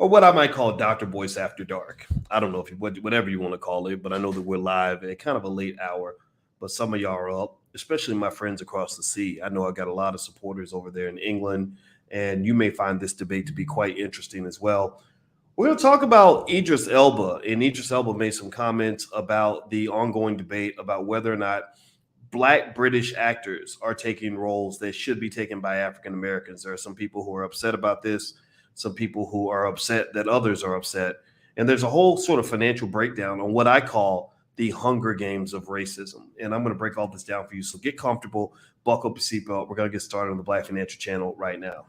or what I might call Dr. Boyce After Dark. I don't know if you, whatever you want to call it, but I know that we're live at kind of a late hour, but some of y'all are up, especially my friends across the sea. I know I got a lot of supporters over there in England, and you may find this debate to be quite interesting as well. We're going to talk about Idris Elba, and Idris Elba made some comments about the ongoing debate about whether or not Black British actors are taking roles that should be taken by African Americans. There are some people who are upset about this, some people who are upset that others are upset. And there's a whole sort of financial breakdown on what I call the Hunger Games of racism. And I'm going to break all this down for you. So get comfortable, buckle up your seatbelt. We're going to get started on the Black Financial Channel right now.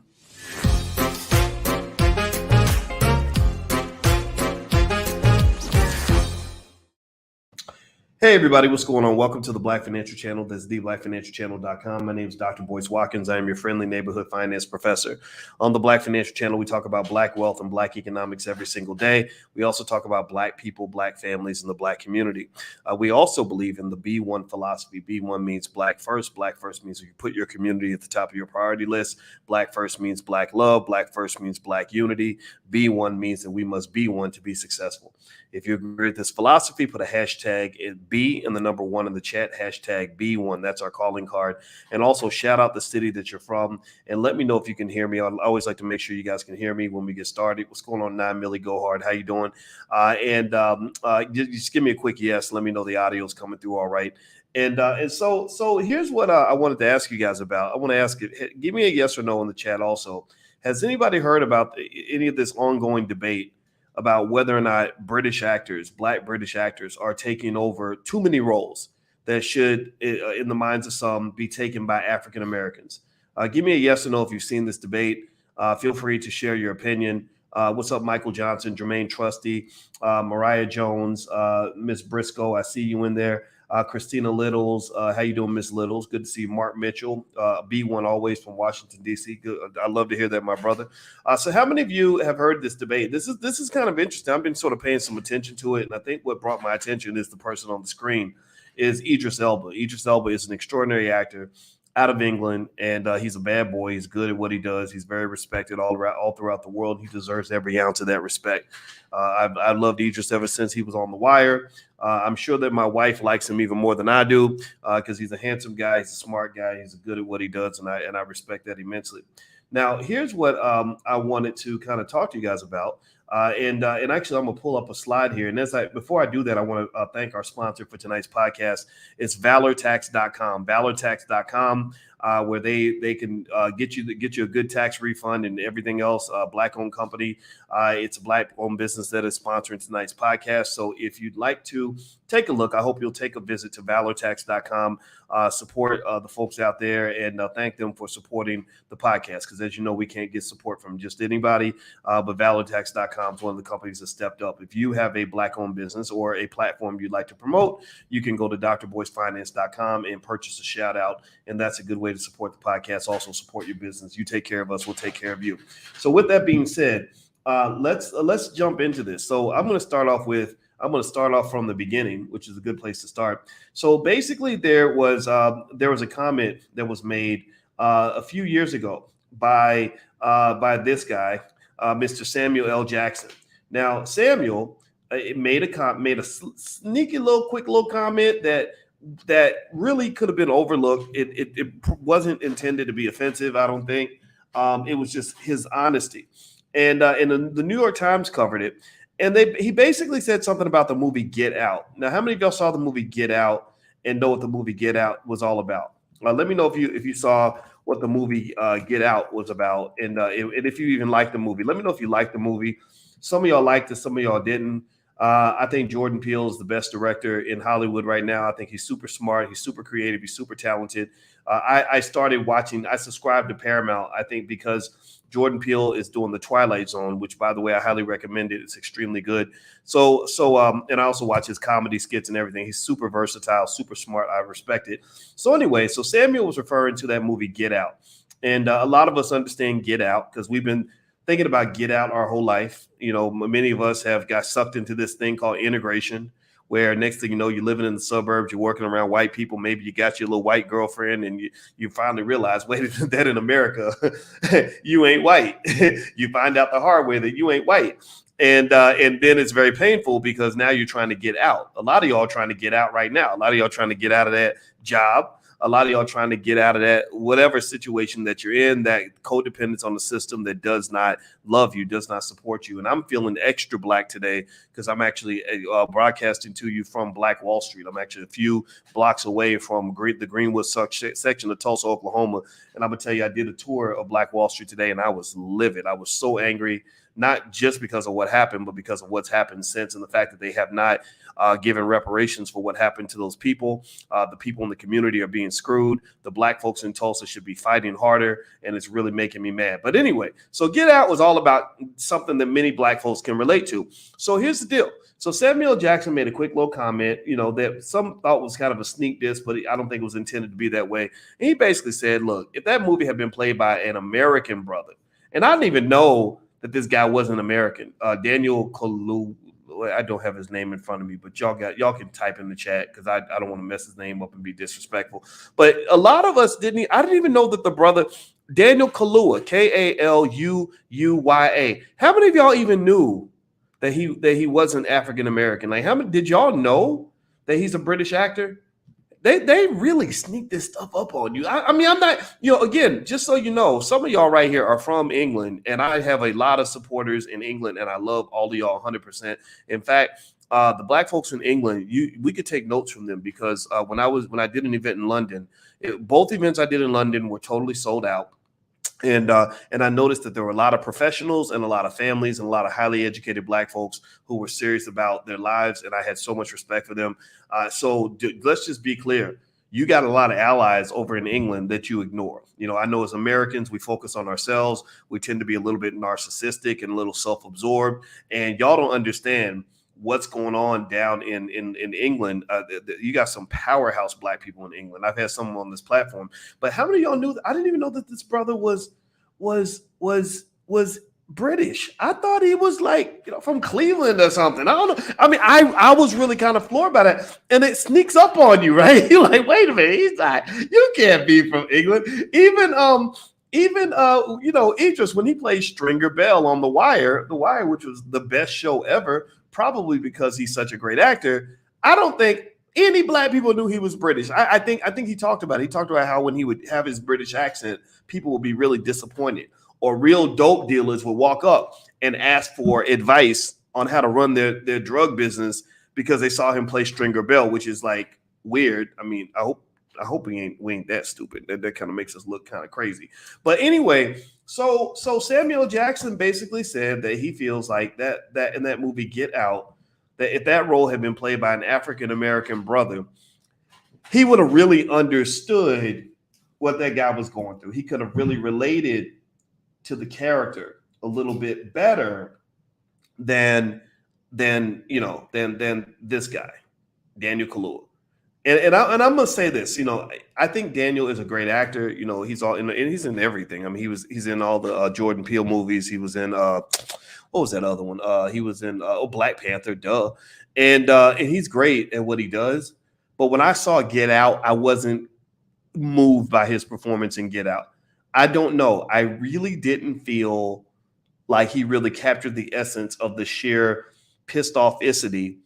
Hey, everybody, what's going on? Welcome to the Black Financial Channel. This is theblackfinancialchannel.com. My name is Dr. Boyce Watkins. I am your friendly neighborhood finance professor. On the Black Financial Channel, we talk about Black wealth and Black economics every single day. We also talk about Black people, Black families, and the Black community. We also believe in the B1 philosophy. B1 means Black first. Black first means you put your community at the top of your priority list. Black first means Black love. Black first means Black unity. B1 means that we must be one to be successful. If you agree with this philosophy, put a hashtag B and the number 1 in the chat, hashtag B1. That's our calling card. And also shout out the city that you're from and let me know if you can hear me. I always like to make sure you guys can hear me when we get started. What's going on, 9 Millie Go Hard? How you doing? Just give me a quick yes. Let me know the audio is coming through all right. And so here's what I wanted to ask you guys about. I want to ask you, give me a yes or no in the chat also. Has anybody heard about any of this ongoing debate about whether or not British actors, Black British actors, are taking over too many roles that should, in the minds of some, be taken by African Americans? Give me a yes or no if you've seen this debate. Feel free to share your opinion. What's up, Michael Johnson, Jermaine Trusty, Mariah Jones, Miss Briscoe, I see you in there. Christina Littles, how you doing, Miss Littles? Good to see you. Mark Mitchell, B1 always from Washington, D.C. Good. I love to hear that, my brother. So how many of you have heard this debate? This is kind of interesting. I've been sort of paying some attention to it, and I think what brought my attention is the person on the screen is Idris Elba. Idris Elba is an extraordinary actor out of England, and he's a bad boy. He's good at what he does. He's very respected all throughout the world. He deserves every ounce of that respect. I've loved Idris ever since he was on The Wire. I'm sure that my wife likes him even more than I do because he's a handsome guy. He's a smart guy. He's good at what he does, and I respect that immensely. Now, here's what I wanted to kind of talk to you guys about. And actually, I'm gonna pull up a slide here. And before I do that, I want to thank our sponsor for tonight's podcast. It's valortax.com. Valortax.com, where they can get you a good tax refund and everything else. Black-owned company. It's a Black-owned business that is sponsoring tonight's podcast. So if you'd like to take a look, I hope you'll take a visit to valortax.com. Support the folks out there and thank them for supporting the podcast. Because as you know, we can't get support from just anybody, but valortax.com is one of the companies that stepped up. If you have a Black-owned business or a platform you'd like to promote, you can go to drboycefinance.com and purchase a shout out. And that's a good way to support the podcast. Also support your business. You take care of us, we'll take care of you. So with that being said, let's jump into this. So I'm going to start off from the beginning, which is a good place to start. So basically, there was a comment that was made a few years ago by this guy, Mr. Samuel L. Jackson. Now, Samuel made a sneaky quick little comment that really could have been overlooked. It wasn't intended to be offensive, I don't think. It was just his honesty, and the New York Times covered it. And he basically said something about the movie Get Out. Now, how many of y'all saw the movie Get Out and know what the movie Get Out was all about? Let me know if you saw what the movie Get Out was about, and if you even liked the movie. Let me know if you liked the movie. Some of y'all liked it, some of y'all didn't. I think Jordan Peele is the best director in Hollywood right now. I think he's super smart. He's super creative. He's super talented. I started watching. I subscribed to Paramount, I think, because Jordan Peele is doing The Twilight Zone, which, by the way, I highly recommend it. It's extremely good. So, and I also watch his comedy skits and everything. He's super versatile, super smart. I respect it. So anyway, so Samuel was referring to that movie Get Out. And a lot of us understand Get Out because we've been thinking about Get Out our whole life. You know, many of us have got sucked into this thing called integration, where next thing you know, you're living in the suburbs, you're working around white people. Maybe you got your little white girlfriend, and you finally realize, wait, that in America, you ain't white. You find out the hard way that you ain't white. And then it's very painful because now you're trying to get out. A lot of y'all are trying to get out right now. A lot of y'all trying to get out of that job. A lot of y'all trying to get out of that whatever situation that you're in, that codependence on the system that does not love you, does not support you. And I'm feeling extra black today because I'm actually broadcasting to you from Black Wall Street. I'm actually a few blocks away from the Greenwood section of Tulsa, Oklahoma. And I'm going to tell you, I did a tour of Black Wall Street today, and I was livid. I was so angry, not just because of what happened, but because of what's happened since, and the fact that they have not given reparations for what happened to those people. The people in the community are being screwed. The black folks in Tulsa should be fighting harder, and it's really making me mad. But anyway, so Get Out was all about something that many black folks can relate to. So here's the deal. So Samuel Jackson made a quick little comment, that some thought was kind of a sneak diss, but I don't think it was intended to be that way. And he basically said, look, if that movie had been played by an American brother, and I didn't even know that this guy wasn't American. Daniel Kalu, I don't have his name in front of me, but y'all can type in the chat because I don't want to mess his name up and be disrespectful. But a lot of us didn't. I didn't even know that the brother Daniel Kaluuya, Kaluuya. How many of y'all even knew that he wasn't African American? Like, how many did y'all know that he's a British actor? They really sneak this stuff up on you. I mean, I'm not, again, just so you know, some of y'all right here are from England, and I have a lot of supporters in England, and I love all of y'all 100%. In fact, the black folks in England, we could take notes from them because when I did an event in London, both events I did in London were totally sold out. And I noticed that there were a lot of professionals and a lot of families and a lot of highly educated black folks who were serious about their lives. And I had so much respect for them. Let's just be clear. You got a lot of allies over in England that you ignore. I know as Americans, we focus on ourselves. We tend to be a little bit narcissistic and a little self-absorbed. And y'all don't understand what's going on down in England. You got some powerhouse black people in England. I've had someone on this platform, but how many of y'all knew that? I didn't even know that this brother was British. I thought he was like, from Cleveland or something. I don't know. I mean, I was really kind of floored by that. And it sneaks up on you, right? You're like, wait a minute, he's not, you can't be from England. Even Idris, when he played Stringer Bell on The Wire, which was the best show ever, probably because he's such a great actor, I don't think any black people knew he was British. I think he talked about it. He talked about how when he would have his British accent, people would be really disappointed, or real dope dealers would walk up and ask for advice on how to run their drug business because they saw him play Stringer Bell, which is like weird. I mean, I hope we ain't that stupid. That kind of makes us look kind of crazy. But anyway, so Samuel Jackson basically said that he feels like that in that movie Get Out, that if that role had been played by an African American brother, he would have really understood what that guy was going through. He could have really related to the character a little bit better than this guy, Daniel Kaluuya. And I'm gonna say this, I think Daniel is a great actor. He's he's in everything. I mean, he's in all the Jordan Peele movies. He was in what was that other one? He was in Black Panther, duh. And he's great at what he does. But when I saw Get Out, I wasn't moved by his performance in Get Out. I don't know. I really didn't feel like he really captured the essence of the sheer pissed officity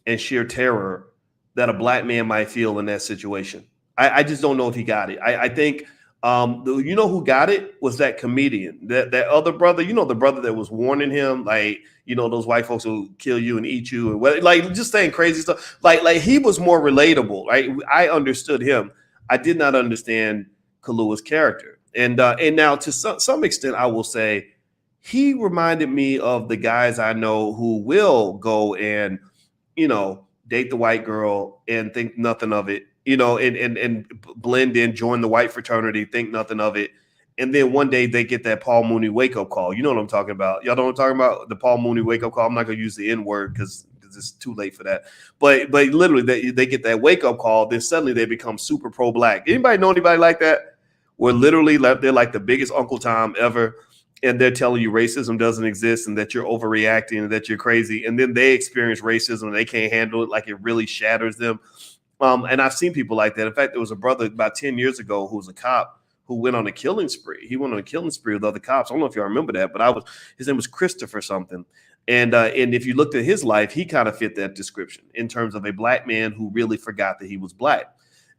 and sheer terror that a black man might feel in that situation. I just don't know if he got it. I think who got it was that comedian, that other brother, the brother that was warning him, like, those white folks will kill you and eat you, and like just saying crazy stuff. Like he was more relatable, right? I understood him. I did not understand Kaluuya's character. And now to some extent, I will say he reminded me of the guys I know who will go and, date the white girl and think nothing of it, and blend in, join the white fraternity, think nothing of it. And then one day they get that Paul Mooney wake-up call. You know what I'm talking about. Y'all know what I'm talking about? The Paul Mooney wake-up call. I'm not going to use the N-word because it's too late for that. But literally they get that wake-up call. Then suddenly they become super pro-black. Anybody know anybody like that? Where literally they're like the biggest Uncle Tom ever. and they're telling you racism doesn't exist and that you're overreacting and that you're crazy. And then they experience racism and they can't handle it, like it really shatters them. And I've seen people like that. In fact, there was a brother about 10 years ago who was a cop who went on a killing spree. He went on a killing spree with other cops. I don't know if y'all remember that, but his name was Christopher something. And if you looked at his life, he kind of fit that description in terms of a black man who really forgot that he was black.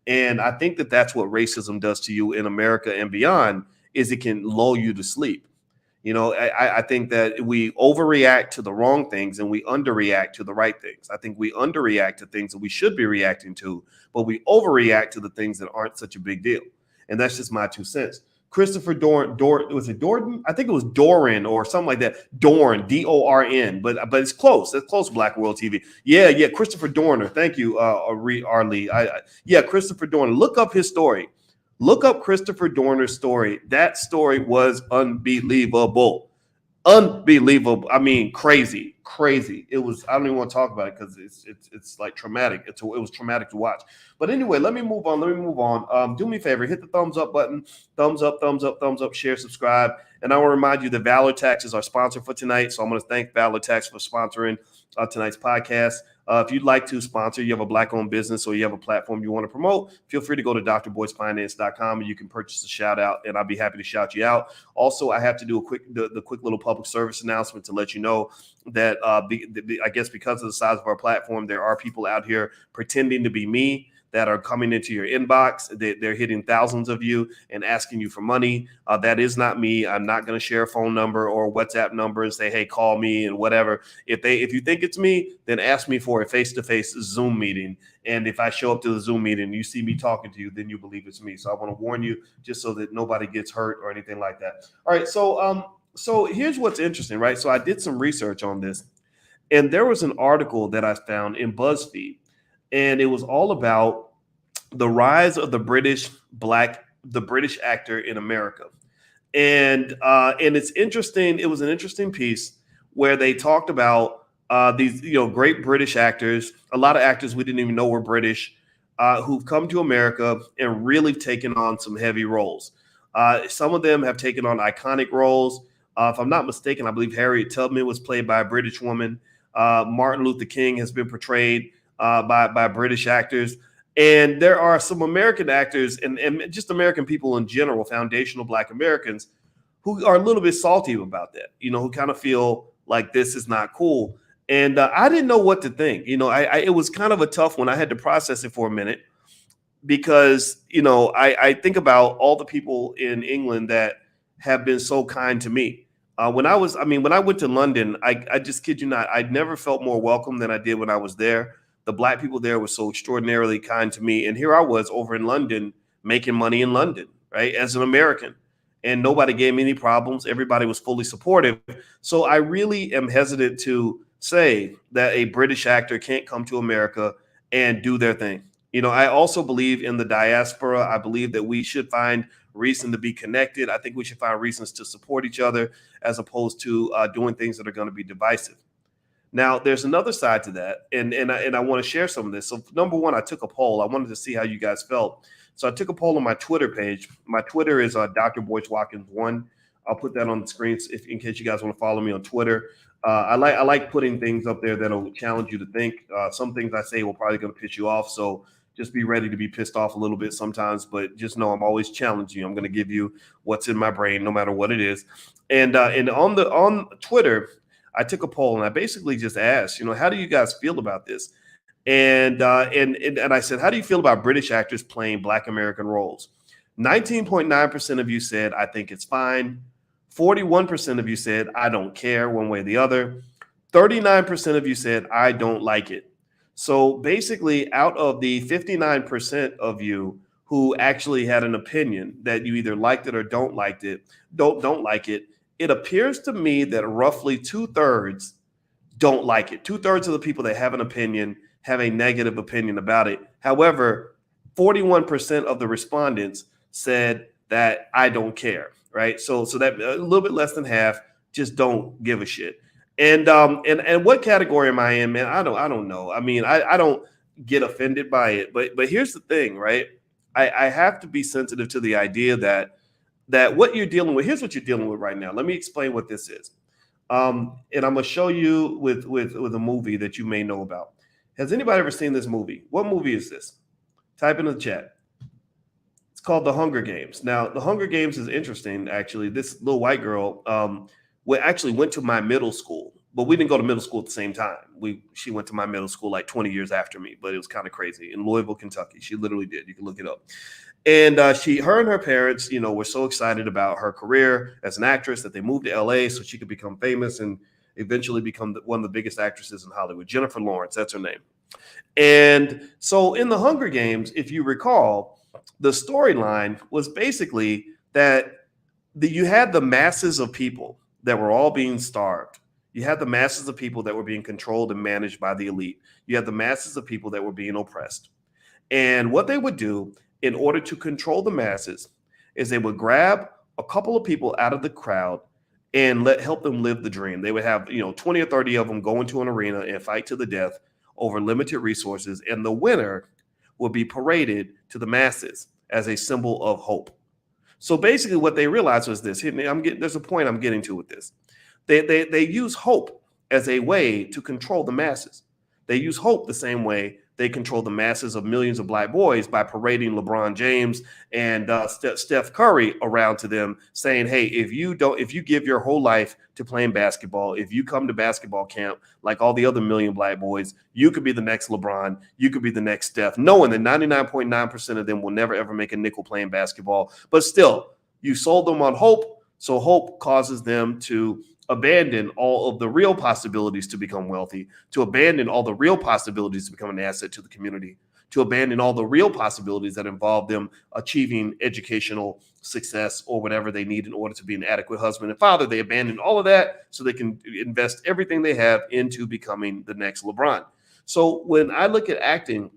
And I think that that's what racism does to you in America and beyond, is it can lull you to sleep. I think that we overreact to the wrong things and we underreact to the right things. I think we underreact to things that we should be reacting to, but we overreact to the things that aren't such a big deal. And that's just my 2 cents. Christopher Dorn, was it Dorn? I think it was Doran or something like that. Dorn, Dorn, but it's close. That's close. Black World TV. Yeah. Christopher Dorner. Thank you, Arlie. Yeah, Christopher Dorner. Look up his story. Look up Christopher Dorner's story. That story was unbelievable. Unbelievable. I mean, crazy. It was. I don't even want to talk about it because it's like traumatic. It was traumatic to watch. But anyway, let me move on. Do me a favor, hit the thumbs up button. Thumbs up. Share, subscribe. And I want to remind you that Valor Tax is our sponsor for tonight. So I'm going to thank Valor Tax for sponsoring tonight's podcast. If you'd like to sponsor, you have a black-owned business or you have a platform you want to promote, feel free to go to drboycefinance.com and you can purchase a shout-out, and I'll be happy to shout you out. Also, I have to do the quick little public service announcement to let you know that I guess because of the size of our platform, there are people out here pretending to be me that are coming into your inbox. They're hitting thousands of you and asking you for money. That is not me. I'm not going to share a phone number or WhatsApp number and say, hey, call me and whatever. If you think it's me, then ask me for a face-to-face Zoom meeting. And if I show up to the Zoom meeting and you see me talking to you, then you believe it's me. So I want to warn you just so that nobody gets hurt or anything like that. All right. So here's what's interesting, right? So I did some research on this, and there was an article that I found in BuzzFeed. And it was all about the rise of the British actor in America. And it's interesting. It was an interesting piece where they talked about these, great British actors, a lot of actors we didn't even know were British, who've come to America and really taken on some heavy roles. Some of them have taken on iconic roles. If I'm not mistaken, I believe Harriet Tubman was played by a British woman. Martin Luther King has been portrayed by British actors. And there are some American actors and just American people in general, foundational Black Americans, who are a little bit salty about that, who kind of feel like this is not cool. And I didn't know what to think. It was kind of a tough one. I had to process it for a minute because, I think about all the people in England that have been so kind to me. When I went to London, I just kid you not, I never felt more welcome than I did when I was there. The Black people there were so extraordinarily kind to me. And here I was over in London making money in London, right, as an American. And nobody gave me any problems. Everybody was fully supportive. So I really am hesitant to say that a British actor can't come to America and do their thing. I also believe in the diaspora. I believe that we should find reason to be connected. I think we should find reasons to support each other as opposed to doing things that are going to be divisive. Now, there's another side to that, and I want to share some of this. So, number one, I took a poll. I wanted to see how you guys felt. So I took a poll on my Twitter page. My Twitter is Dr. Boyce Watkins 1. I'll put that on the screen in case you guys want to follow me on Twitter. I like putting things up there that'll challenge you to think. Some things I say will probably going to piss you off, so just be ready to be pissed off a little bit sometimes. But just know I'm always challenging you. I'm going to give you what's in my brain, no matter what it is. And on Twitter, I took a poll and I basically just asked, how do you guys feel about this? And I said, how do you feel about British actors playing Black American roles? 19.9% of you said, I think it's fine. 41% of you said, I don't care one way or the other. 39% of you said, I don't like it. So basically, out of the 59% of you who actually had an opinion that you either liked it or don't like it, it appears to me that roughly 2/3 don't like it. 2/3 of the people that have an opinion have a negative opinion about it. However, 41% of the respondents said that I don't care, right? So that a little bit less than half just don't give a shit. And what category am I in, man? I don't know. I mean, I don't get offended by it, but here's the thing, right? I have to be sensitive to the idea that that what you're dealing with, here's what you're dealing with right now. Let me explain what this is. And I'm gonna show you with a movie that you may know about. Has anybody ever seen this movie? What movie is this? Type in the chat. It's called The Hunger Games. Now, The Hunger Games is interesting, actually. This little white girl actually went to my middle school, but we didn't go to middle school at the same time. She went to my middle school like 20 years after me, but it was kind of crazy. In Louisville, Kentucky. She literally did. You can look it up. And her and her parents, were so excited about her career as an actress that they moved to LA so she could become famous and eventually become one of the biggest actresses in Hollywood. Jennifer Lawrence, that's her name. And so in the Hunger Games, if you recall, the storyline was basically that you had the masses of people that were all being starved. You had the masses of people that were being controlled and managed by the elite. You had the masses of people that were being oppressed. And what they would do in order to control the masses is they would grab a couple of people out of the crowd and help them live the dream. They would have 20 or 30 of them go into an arena and fight to the death over limited resources, and the winner will be paraded to the masses as a symbol of hope. So basically what they realized was this. There's a point I'm getting to with this. They use hope as a way to control the masses. They use hope the same way they control the masses of millions of black boys by parading LeBron James and Steph Curry around to them, saying, hey, if you give your whole life to playing basketball, if you come to basketball camp like all the other million black boys, you could be the next LeBron, you could be the next Steph, knowing that 99.9% of them will never, ever make a nickel playing basketball. But still, you sold them on hope, so hope causes them to abandon all of the real possibilities to become wealthy, to abandon all the real possibilities to become an asset to the community, to abandon all the real possibilities that involve them achieving educational success or whatever they need in order to be an adequate husband and father. They abandon all of that so they can invest everything they have into becoming the next LeBron. So when I look at acting,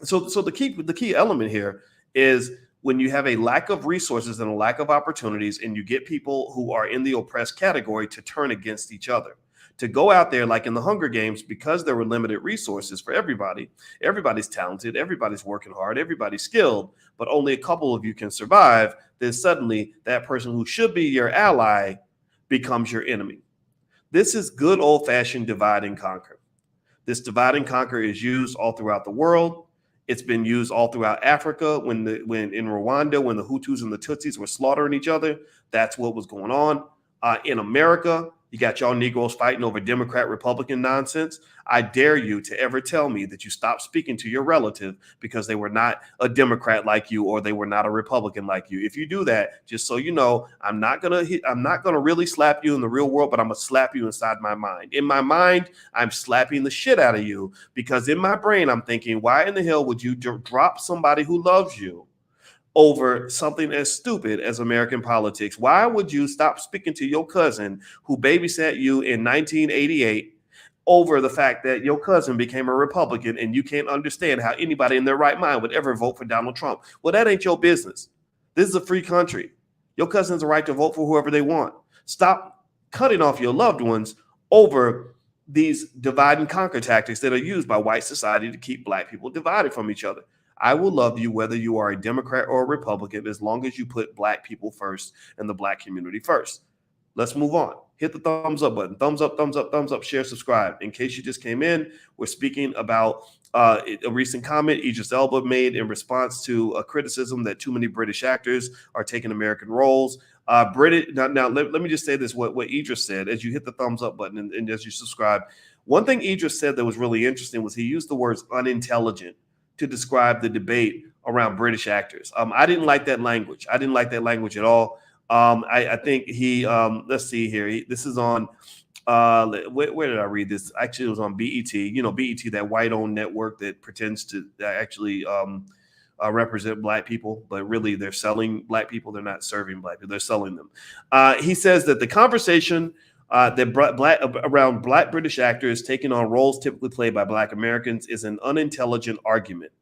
so the key element here is when you have a lack of resources and a lack of opportunities, and you get people who are in the oppressed category to turn against each other, to go out there like in the Hunger Games, because there were limited resources for everybody. Everybody's talented, everybody's working hard, everybody's skilled, but only a couple of you can survive. Then suddenly that person who should be your ally becomes your enemy. This is good old-fashioned divide and conquer. This divide and conquer is used all throughout the world. It's been used all throughout Africa when in Rwanda, when the Hutus and the Tutsis were slaughtering each other. That's what was going on. In America, you got y'all Negroes fighting over Democrat Republican nonsense. I dare you to ever tell me that you stopped speaking to your relative because they were not a Democrat like you or they were not a Republican like you. If you do that, just so you know, I'm not gonna really slap you in the real world, but I'm gonna slap you inside my mind. In my mind, I'm slapping the shit out of you because in my brain, I'm thinking, why in the hell would you drop somebody who loves you over something as stupid as American politics? Why would you stop speaking to your cousin who babysat you in 1988 over the fact that your cousin became a Republican and you can't understand how anybody in their right mind would ever vote for Donald Trump? Well, that ain't your business. This is a free country. Your cousin has a right to vote for whoever they want. Stop cutting off your loved ones over these divide and conquer tactics that are used by white society to keep black people divided from each other. I will love you whether you are a Democrat or a Republican as long as you put black people first and the black community first. Let's move on. Hit the thumbs up button. Thumbs up, thumbs up, thumbs up, share, subscribe. In case you just came in, we're speaking about a recent comment Idris Elba made in response to a criticism that too many British actors are taking American roles. Now let me just say this, what Idris said as you hit the thumbs up button and as you subscribe. One thing Idris said that was really interesting was he used the words unintelligent to describe the debate around British actors. I didn't like that language. I didn't like that language at all. I think he, let's see here. This is on, where did I read this? Actually, it was on BET. BET, that white-owned network that pretends to actually represent black people, but really they're selling black people. They're not serving black people. They're selling them. He says that the conversation around black British actors taking on roles typically played by black Americans is an unintelligent argument.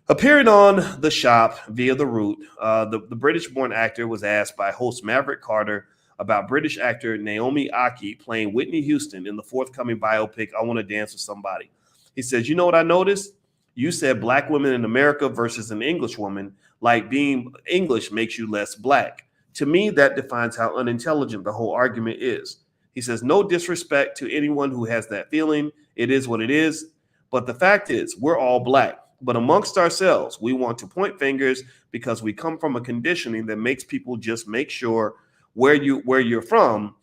Appearing on The Shop via The Root, the British-born actor was asked by host Maverick Carter about British actor Naomi Aki playing Whitney Houston in the forthcoming biopic, I Want to Dance with Somebody. He says, you know what I noticed? You said black women in America versus an English woman, like being English makes you less black. To me, that defines how unintelligent the whole argument is. He says, no disrespect to anyone who has that feeling. It is what it is. But the fact is, we're all black. But amongst ourselves, we want to point fingers because we come from a conditioning that makes people just make sure where you're from,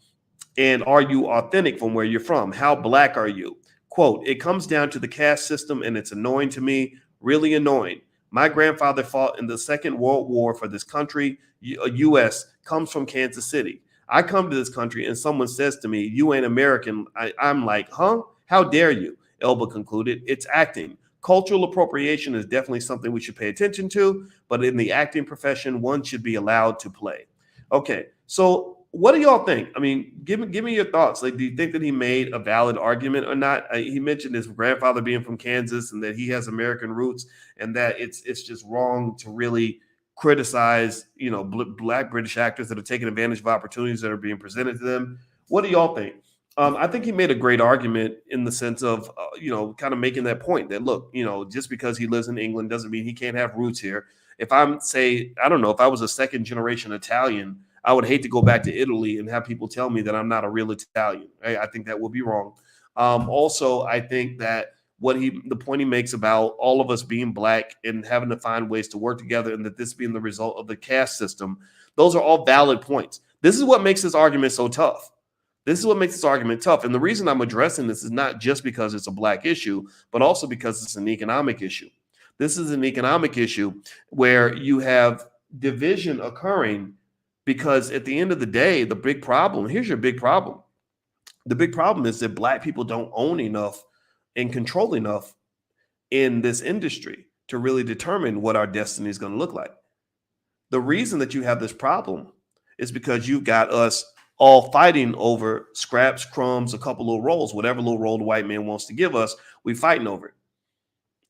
and are you authentic from where you're from? How black are you? Quote, it comes down to the caste system and it's annoying to me, really annoying. My grandfather fought in the Second World War for this country. U.S. comes from Kansas City. I come to this country and someone says to me, you ain't American. I'm like, huh? How dare you? Elba concluded, it's acting. Cultural appropriation is definitely something we should pay attention to, but in the acting profession, one should be allowed to play. Okay, so what do y'all think? I mean, give me your thoughts. Like, do you think that he made a valid argument or not? He mentioned his grandfather being from Kansas and that he has American roots, and that it's just wrong to really criticize, black British actors that are taking advantage of opportunities that are being presented to them. What do y'all think? I think he made a great argument in the sense of, kind of making that point that, look, just because he lives in England doesn't mean he can't have roots here. If I'm, say, I don't know, if I was a second generation Italian, I would hate to go back to Italy and have people tell me that I'm not a real Italian. I think that would be wrong. Also, I think that the point he makes about all of us being black and having to find ways to work together, and that this being the result of the caste system, those are all valid points. This is what makes this argument so tough. This is what makes this argument tough. And the reason I'm addressing this is not just because it's a black issue, but also because it's an economic issue. This is an economic issue where you have division occurring because at the end of the day, here's your big problem. The big problem is that black people don't own enough and control enough in this industry to really determine what our destiny is going to look like. The reason that you have this problem is because you've got us all fighting over scraps, crumbs, a couple little rolls, whatever little roll the white man wants to give us, we fighting over it.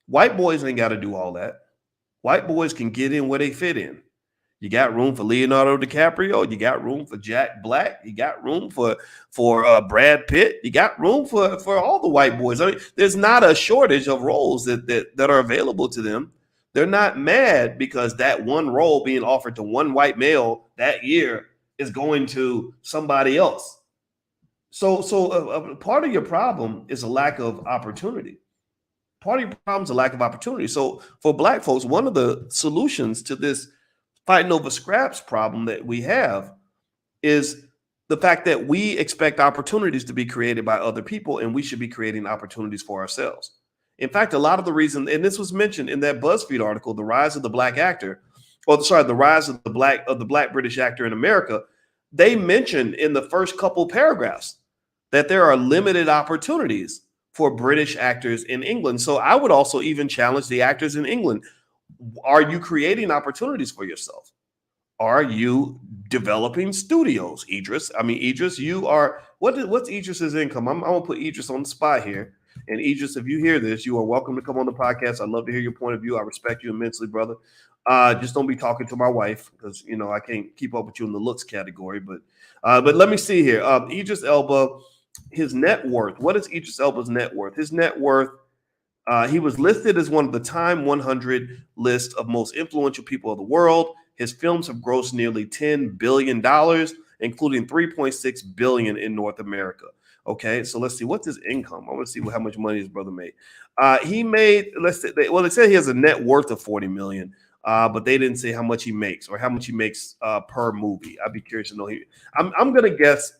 White boys ain't got to do all that. White boys can get in where they fit in. You got room for Leonardo DiCaprio. You got room for Jack Black. You got room for Brad Pitt. You got room for all the white boys. I mean, there's not a shortage of roles that are available to them. They're not mad because that one role being offered to one white male that year is going to somebody else. So part of your problem is a lack of opportunity. Part of your problem is a lack of opportunity. So for black folks, one of the solutions to this fighting over scraps problem that we have is the fact that we expect opportunities to be created by other people, and we should be creating opportunities for ourselves. In fact, a lot of the reason, and this was mentioned in that BuzzFeed article, the rise of the black actor, the rise of the black British actor in America, they mentioned in the first couple paragraphs that there are limited opportunities for British actors in England. So I would also even challenge the actors in England. Are you creating opportunities for yourself? Are you developing studios, Idris? I mean, Idris, you are, what's Idris's income? I'm going to put Idris on the spot here. And Idris, if you hear this, you are welcome to come on the podcast. I'd love to hear your point of view. I respect you immensely, brother. Just don't be talking to my wife because, I can't keep up with you in the looks category. But let me see here. Idris Elba, his net worth. What is Idris Elba's net worth? His net worth, he was listed as one of the Time 100 list of most influential people of the world. His films have grossed nearly $10 billion, including $3.6 billion in North America. Okay, so let's see. What's his income? I want to see how much money his brother made. He made, they said he has a net worth of $40 million, but they didn't say how much he makes or how much he makes per movie. I'd be curious to know. I'm going to guess.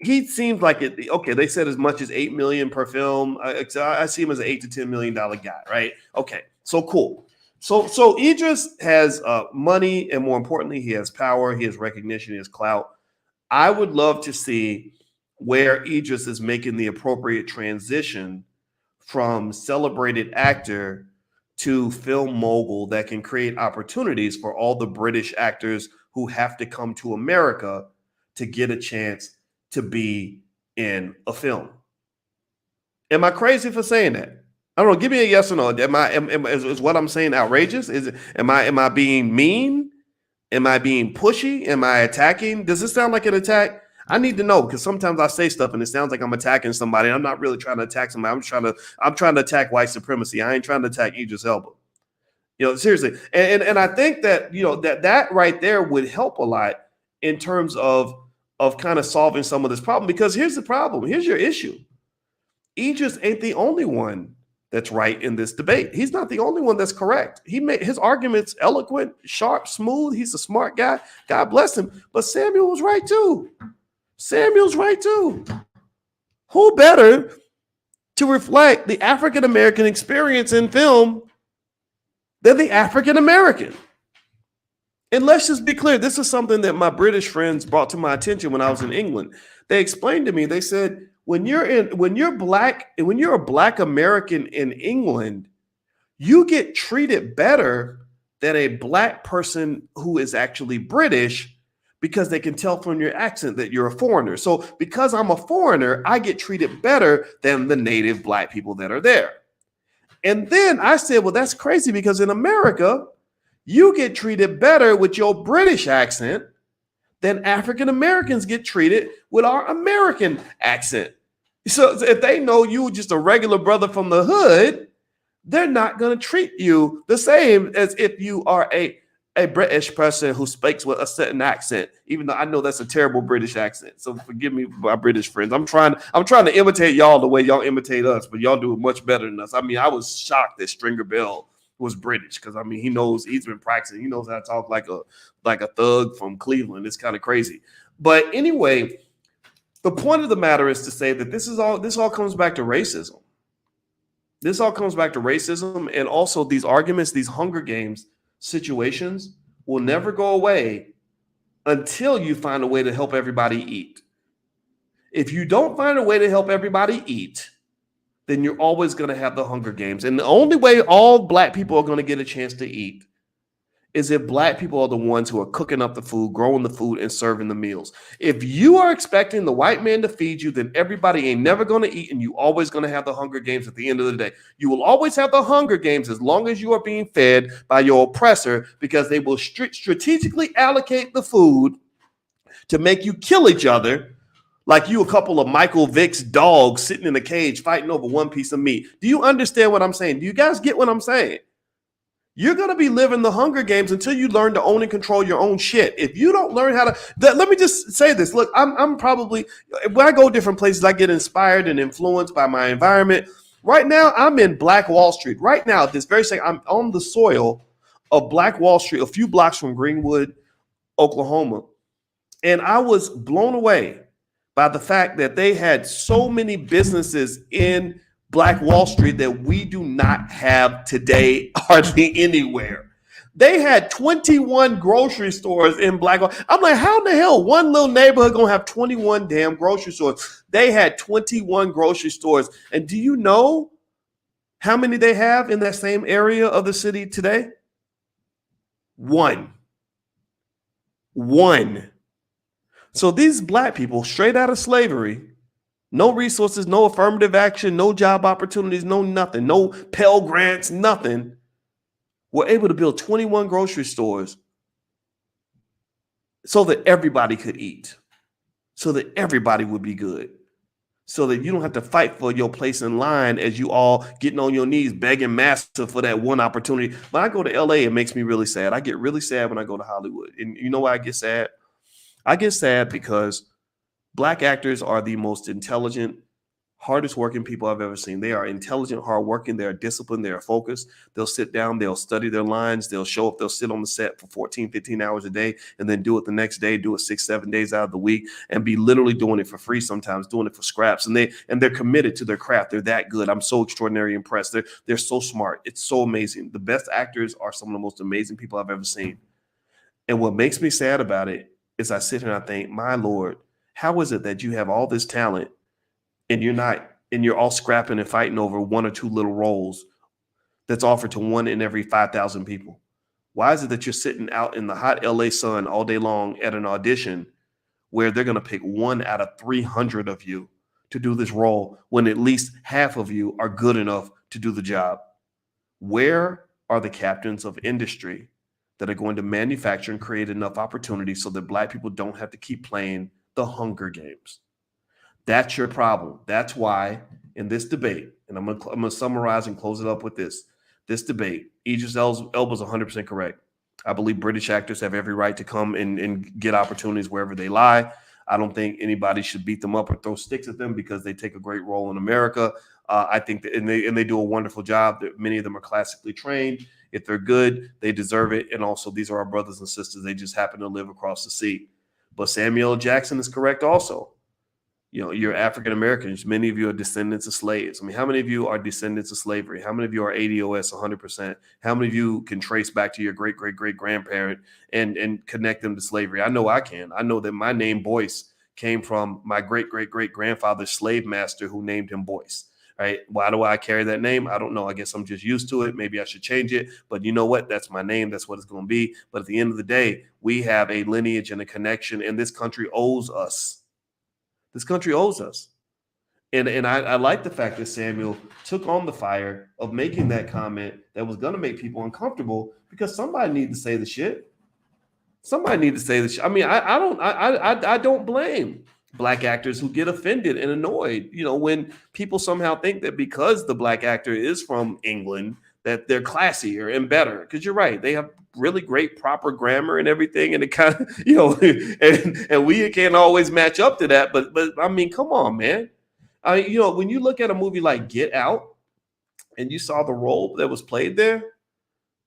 He seems like it. Okay, they said as much as $8 million per film. I see him as an $8 to $10 million guy, right? Okay, so cool. So Idris has money, and more importantly, he has power, he has recognition, he has clout. I would love to see where Idris is making the appropriate transition from celebrated actor to film mogul that can create opportunities for all the British actors who have to come to America to get a chance to be in a film. Am I crazy for saying that? I don't know. Give me a yes or no. Is what I'm saying outrageous? Am I being mean? Am I being pushy? Am I attacking? Does this sound like an attack? I need to know, because sometimes I say stuff and it sounds like I'm attacking somebody. I'm not really trying to attack somebody. I'm trying to attack white supremacy. I ain't trying to attack Idris Elba. Seriously. And I think that, that right there would help a lot in terms of kind of solving some of this problem. Because here's the problem. Here's your issue. Idris ain't the only one that's right in this debate. He's not the only one that's correct. He made his arguments eloquent, sharp, smooth. He's a smart guy. God bless him. But Samuel was right too. Samuel's right too. Who better to reflect the African American experience in film than the African American? And let's just be clear, this is something that my British friends brought to my attention when I was in England. They explained to me, they said, when you're a black American in England, you get treated better than a black person who is actually British because they can tell from your accent that you're a foreigner. So because I'm a foreigner, I get treated better than the native black people that are there. And then I said, well, that's crazy because in America, you get treated better with your British accent than African Americans get treated with our American accent. So if they know you just a regular brother from the hood, they're not going to treat you the same as if you are a British person who speaks with a certain accent, even though I know that's a terrible British accent. So forgive me, my British friends. I'm trying to imitate y'all the way y'all imitate us, but y'all do it much better than us. I mean, I was shocked that Stringer Bell was British because I mean he's been practicing. He knows how to talk like a thug from Cleveland. It's kind of crazy. But anyway, the point of the matter is to say that this all comes back to racism. This all comes back to racism, and also these arguments, these Hunger Games situations will never go away until you find a way to help everybody eat. If you don't find a way to help everybody eat, then you're always going to have the Hunger Games. And the only way all black people are going to get a chance to eat is if black people are the ones who are cooking up the food, growing the food, and serving the meals. If you are expecting the white man to feed you, then everybody ain't never going to eat, and you always going to have the Hunger Games at the end of the day. You will always have the Hunger Games as long as you are being fed by your oppressor, because they will strategically allocate the food to make you kill each other, like you a couple of Michael Vick's dogs sitting in a cage fighting over one piece of meat. Do you understand what I'm saying? Do you guys get what I'm saying? You're going to be living the Hunger Games until you learn to own and control your own shit. If you don't learn how to, let me just say this. Look, I'm probably, when I go different places, I get inspired and influenced by my environment. Right now, I'm in Black Wall Street. Right now, at this very second, I'm on the soil of Black Wall Street, a few blocks from Greenwood, Oklahoma. And I was blown away by the fact that they had so many businesses in Black Wall Street that we do not have today hardly anywhere. They had 21 grocery stores in Black Wall. I'm like, how in the hell one little neighborhood gonna have 21 damn grocery stores? They had 21 grocery stores. And do you know how many they have in that same area of the city today? One. So these black people, straight out of slavery, no resources, no affirmative action, no job opportunities, no nothing, no Pell Grants, nothing, were able to build 21 grocery stores so that everybody could eat, so that everybody would be good, so that you don't have to fight for your place in line as you all getting on your knees begging master for that one opportunity. When I go to LA, it makes me really sad. I get really sad when I go to Hollywood. And you know why I get sad? I get sad because Black actors are the most intelligent, hardest working people I've ever seen. They are intelligent, hardworking. They are disciplined. They are focused. They'll sit down. They'll study their lines. They'll show up. They'll sit on the set for 14, 15 hours a day and then do it the next day, do it 6, 7 days out of the week, and be literally doing it for free sometimes, doing it for scraps. And they're committed to their craft. They're that good. I'm so extraordinarily impressed. They're so smart. It's so amazing. The best actors are some of the most amazing people I've ever seen. And what makes me sad about it is I sit here and I think, my Lord, how is it that you have all this talent and you're all scrapping and fighting over one or two little roles that's offered to one in every 5,000 people? Why is it that you're sitting out in the hot LA sun all day long at an audition where they're going to pick 1 out of 300 of you to do this role when at least half of you are good enough to do the job? Where are the captains of industry that are going to manufacture and create enough opportunities so that Black people don't have to keep playing the Hunger Games? That's your problem. That's why in this debate, and I'm going to summarize and close it up with this debate, Idris Elba's 100% correct. I believe British actors have every right to come and get opportunities wherever they lie. I don't think anybody should beat them up or throw sticks at them because they take a great role in America. I think that, and they do a wonderful job. That many of them are classically trained. If they're good, they deserve it. And also, these are our brothers and sisters. They just happen to live across the sea. But Samuel L. Jackson is correct also. You're African Americans. Many of you are descendants of slaves. I mean, how many of you are descendants of slavery? How many of you are ADOS 100%? How many of you can trace back to your great great great grandparent and connect them to slavery? I know I can. I know that my name Boyce came from my great great great grandfather's slave master who named him Boyce. Right? Why do I carry that name? I don't know. I guess I'm just used to it. Maybe I should change it. But you know what? That's my name. That's what it's going to be. But at the end of the day, we have a lineage and a connection, and this country owes us. This country owes us. And I like the fact that Samuel took on the fire of making that comment that was going to make people uncomfortable because somebody needed to say the shit. Somebody needed to say the shit. I mean, I don't blame black actors who get offended and annoyed, when people somehow think that because the black actor is from England, that they're classier and better. Because you're right, they have really great proper grammar and everything, and it kind of, and we can't always match up to that. But I mean, come on, man. When you look at a movie like Get Out and you saw the role that was played there,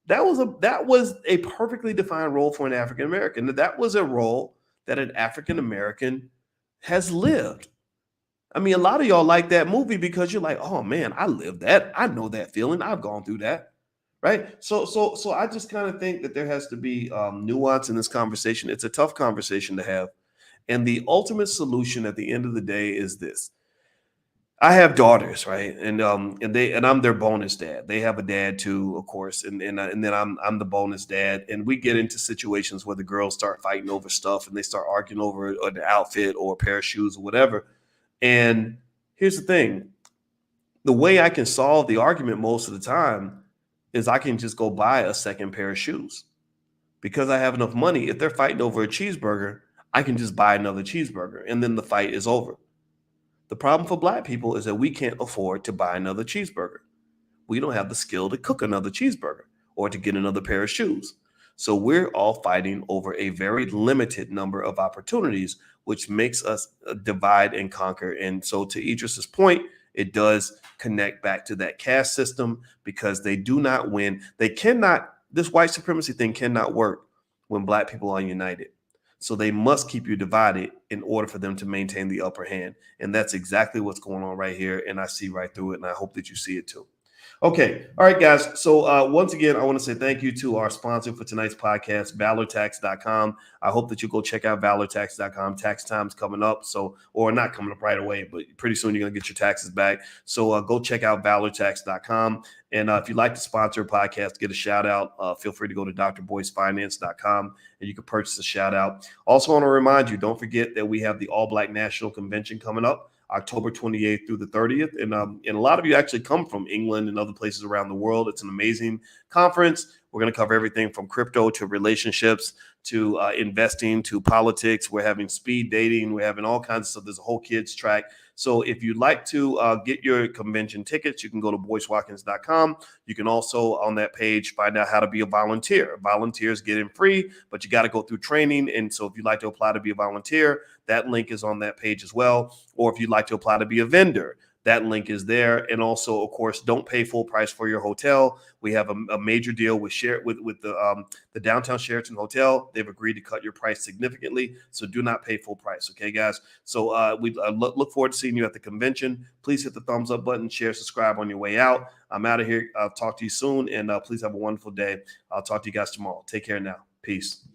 that was a perfectly defined role for an African American. That was a role that an African American has lived. I mean, a lot of y'all like that movie because you're like, oh man, I lived that. I know that feeling. I've gone through that. Right. So I just kind of think that there has to be nuance in this conversation. It's a tough conversation to have. And the ultimate solution at the end of the day is this. I have daughters, right? And I'm their bonus dad. They have a dad too, of course, and then I'm the bonus dad. And we get into situations where the girls start fighting over stuff and they start arguing over an outfit or a pair of shoes or whatever. And here's the thing: the way I can solve the argument most of the time is I can just go buy a second pair of shoes because I have enough money. If they're fighting over a cheeseburger, I can just buy another cheeseburger, and then the fight is over. The problem for black people is that we can't afford to buy another cheeseburger. We don't have the skill to cook another cheeseburger or to get another pair of shoes. So we're all fighting over a very limited number of opportunities, which makes us divide and conquer. And so, to Idris's point, it does connect back to that caste system because they do not win. They cannot, this white supremacy thing cannot work when black people are united. So they must keep you divided in order for them to maintain the upper hand. And that's exactly what's going on right here. And I see right through it. And I hope that you see it too. Okay. All right, guys. So once again, I want to say thank you to our sponsor for tonight's podcast, valortax.com. I hope that you go check out valortax.com. Tax time's coming up. So, or not coming up right away, but pretty soon you're going to get your taxes back. So go check out valortax.com. And if you'd like to sponsor a podcast, get a shout out, feel free to go to drboycefinance.com and you can purchase a shout out. Also want to remind you, don't forget that we have the All Black National Convention coming up October 28th through the 30th. And a lot of you actually come from England and other places around the world. It's an amazing conference. We're going to cover everything from crypto to relationships to investing to politics. We're having speed dating. We're having all kinds of stuff. There's a whole kids track. So if you'd like to get your convention tickets, you can go to boycewatkins.com. You can also on that page find out how to be a volunteer. Volunteers get in free, but you got to go through training. And so if you'd like to apply to be a volunteer, that link is on that page as well. Or if you'd like to apply to be a vendor, that link is there. And also, of course, don't pay full price for your hotel. We have a major deal with the downtown Sheraton Hotel. They've agreed to cut your price significantly. So do not pay full price. Okay, guys. So we look forward to seeing you at the convention. Please hit the thumbs up button, share, subscribe on your way out. I'm out of here. I'll talk to you soon. And please have a wonderful day. I'll talk to you guys tomorrow. Take care now. Peace.